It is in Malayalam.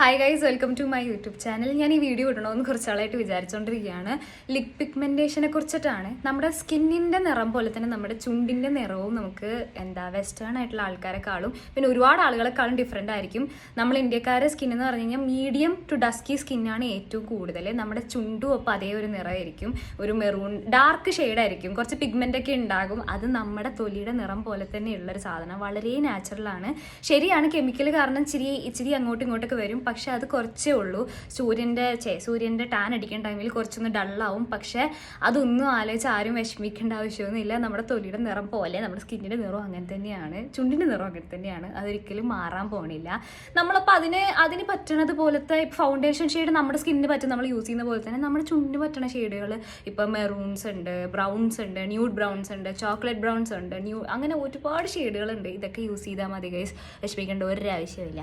Hi guys, welcome to my YouTube channel. ഞാൻ ഈ വീഡിയോ ഇടണമെന്ന് കുറച്ചാളായിട്ട് വിചാരിച്ചുകൊണ്ടിരിക്കുകയാണ്. ലിപ് പിഗ്മെൻറ്റേഷനെ കുറിച്ചിട്ടാണ്. നമ്മുടെ സ്കിന്നിൻ്റെ നിറം പോലെ തന്നെ നമ്മുടെ ചുണ്ടിൻ്റെ നിറവും നമുക്ക് വെസ്റ്റേൺ ആയിട്ടുള്ള ആൾക്കാരെക്കാളും പിന്നെ ഒരുപാട് ആളുകളെക്കാളും ഡിഫറെൻ്റ് ആയിരിക്കും. നമ്മൾ ഇന്ത്യക്കാരെ സ്കിൻ എന്ന് പറഞ്ഞു കഴിഞ്ഞാൽ മീഡിയം ടു ഡസ്കി സ്കിന്നാണ് ഏറ്റവും കൂടുതൽ. നമ്മുടെ ചുണ്ടും അപ്പോൾ അതേ ഒരു നിറമായിരിക്കും, ഒരു മെറൂൺ ഡാർക്ക് ഷെയ്ഡായിരിക്കും, കുറച്ച് പിഗ്മെൻ്റൊക്കെ ഉണ്ടാകും. അത് നമ്മുടെ തൊലിയുടെ നിറം പോലെ തന്നെയുള്ളൊരു സാധനം, വളരെ നാച്ചുറലാണ്. ശരിയാണ്, കെമിക്കൽ കാരണം ഇച്ചിരി അങ്ങോട്ടും ഇങ്ങോട്ടൊക്കെ വരും. പക്ഷെ അത് കുറച്ചേ ഉള്ളൂ. സൂര്യൻ്റെ ടാൻ അടിക്കുന്ന ടൈമിൽ കുറച്ചൊന്ന് ഡള്ളാവും. പക്ഷെ അതൊന്നും ആലോചിച്ച് ആരും വിഷമിക്കേണ്ട ആവശ്യമൊന്നുമില്ല. നമ്മുടെ തൊലിയുടെ നിറം പോലെ നമ്മുടെ സ്കിന്നിൻ്റെ നിറം അങ്ങനെ തന്നെയാണ്, ചുണ്ടിൻ്റെ നിറം അങ്ങനെ തന്നെയാണ്. അതൊരിക്കലും മാറാൻ പോകണില്ല. നമ്മളപ്പോൾ അതിന് പറ്റണത് പോലത്തെ ഫൗണ്ടേഷൻ ഷെയ്ഡ് നമ്മുടെ സ്കിന്നിന് പറ്റും. നമ്മൾ യൂസ് ചെയ്യുന്ന പോലെ തന്നെ നമ്മുടെ ചുണ്ടിന് പറ്റണ ഷെയ്ഡുകൾ ഇപ്പം മെറൂൺസ് ഉണ്ട്, ബ്രൗൺസ് ഉണ്ട്, ന്യൂഡ് ബ്രൗൺസ് ഉണ്ട്, ചോക്ലേറ്റ് ബ്രൗൺസ് ഉണ്ട്, അങ്ങനെ ഒരുപാട് ഷെയ്ഡുകളുണ്ട്. ഇതൊക്കെ യൂസ് ചെയ്താൽ മതി ഗൈസ്, വിഷമിക്കേണ്ട ഒരാവശ്യമില്ല.